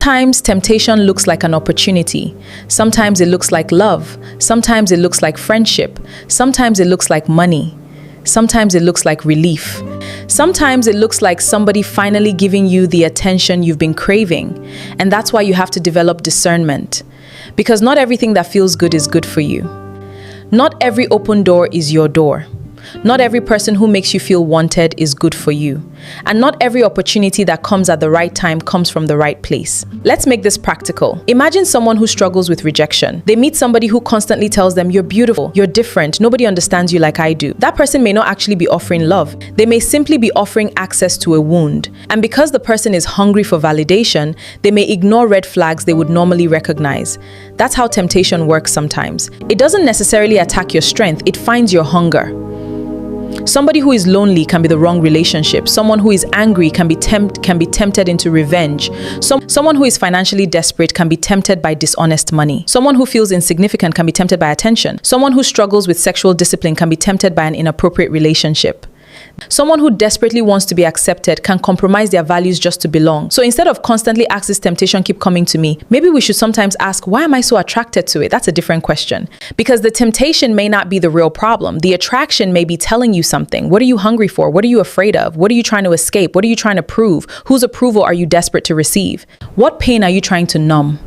Sometimes temptation looks like an opportunity. Sometimes it looks like love. Sometimes it looks like friendship. Sometimes it looks like money. Sometimes it looks like relief. Sometimes it looks like somebody finally giving you the attention you've been craving. And that's why you have to develop discernment. Because not everything that feels good is good for you. Not every open door is your door. Not every person who makes you feel wanted is good for you. And not every opportunity that comes at the right time comes from the right place. Let's make this practical. Imagine someone who struggles with rejection. They meet somebody who constantly tells them, "You're beautiful, you're different, nobody understands you like I do." That person may not actually be offering love. They may simply be offering access to a wound. And because the person is hungry for validation, they may ignore red flags they would normally recognize. That's how temptation works sometimes. It doesn't necessarily attack your strength, it finds your hunger. Somebody who is lonely can be the wrong relationship. Someone who is angry can be tempted into revenge. Someone who is financially desperate can be tempted by dishonest money. Someone who feels insignificant can be tempted by attention. Someone who struggles with sexual discipline can be tempted by an inappropriate relationship. Someone who desperately wants to be accepted can compromise their values just to belong. So instead of constantly ask this temptation keep coming to me, maybe we should sometimes ask, why am I so attracted to it? That's a different question. Because the temptation may not be the real problem. The attraction may be telling you something. What are you hungry for? What are you afraid of? What are you trying to escape? What are you trying to prove? Whose approval are you desperate to receive? What pain are you trying to numb?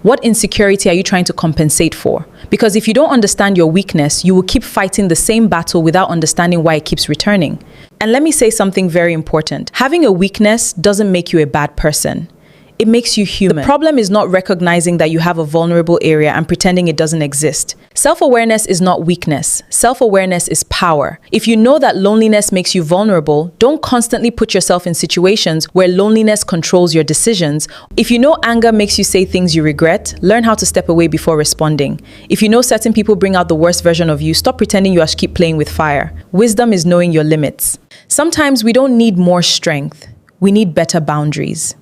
What insecurity are you trying to compensate for? Because if you don't understand your weakness, you will keep fighting the same battle without understanding why it keeps returning. And let me say something very important. Having a weakness doesn't make you a bad person. It makes you human. The problem is not recognizing that you have a vulnerable area and pretending it doesn't exist. Self-awareness is not weakness. Self-awareness is power. If you know that loneliness makes you vulnerable, don't constantly put yourself in situations where loneliness controls your decisions. If you know anger makes you say things you regret, learn how to step away before responding. If you know certain people bring out the worst version of you, stop pretending you keep playing with fire. Wisdom is knowing your limits. Sometimes we don't need more strength. We need better boundaries.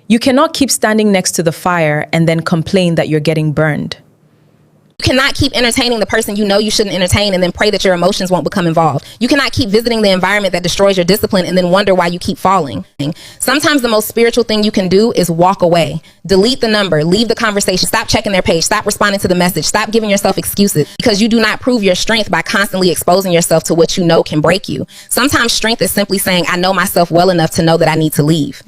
You cannot keep standing next to the fire and then complain that you're getting burned. You cannot keep entertaining the person you know you shouldn't entertain and then pray that your emotions won't become involved. You cannot keep visiting the environment that destroys your discipline and then wonder why you keep falling. Sometimes the most spiritual thing you can do is walk away. Delete the number, leave the conversation, stop checking their page, stop responding to the message, stop giving yourself excuses, because you do not prove your strength by constantly exposing yourself to what you know can break you. Sometimes strength is simply saying, I know myself well enough to know that I need to leave.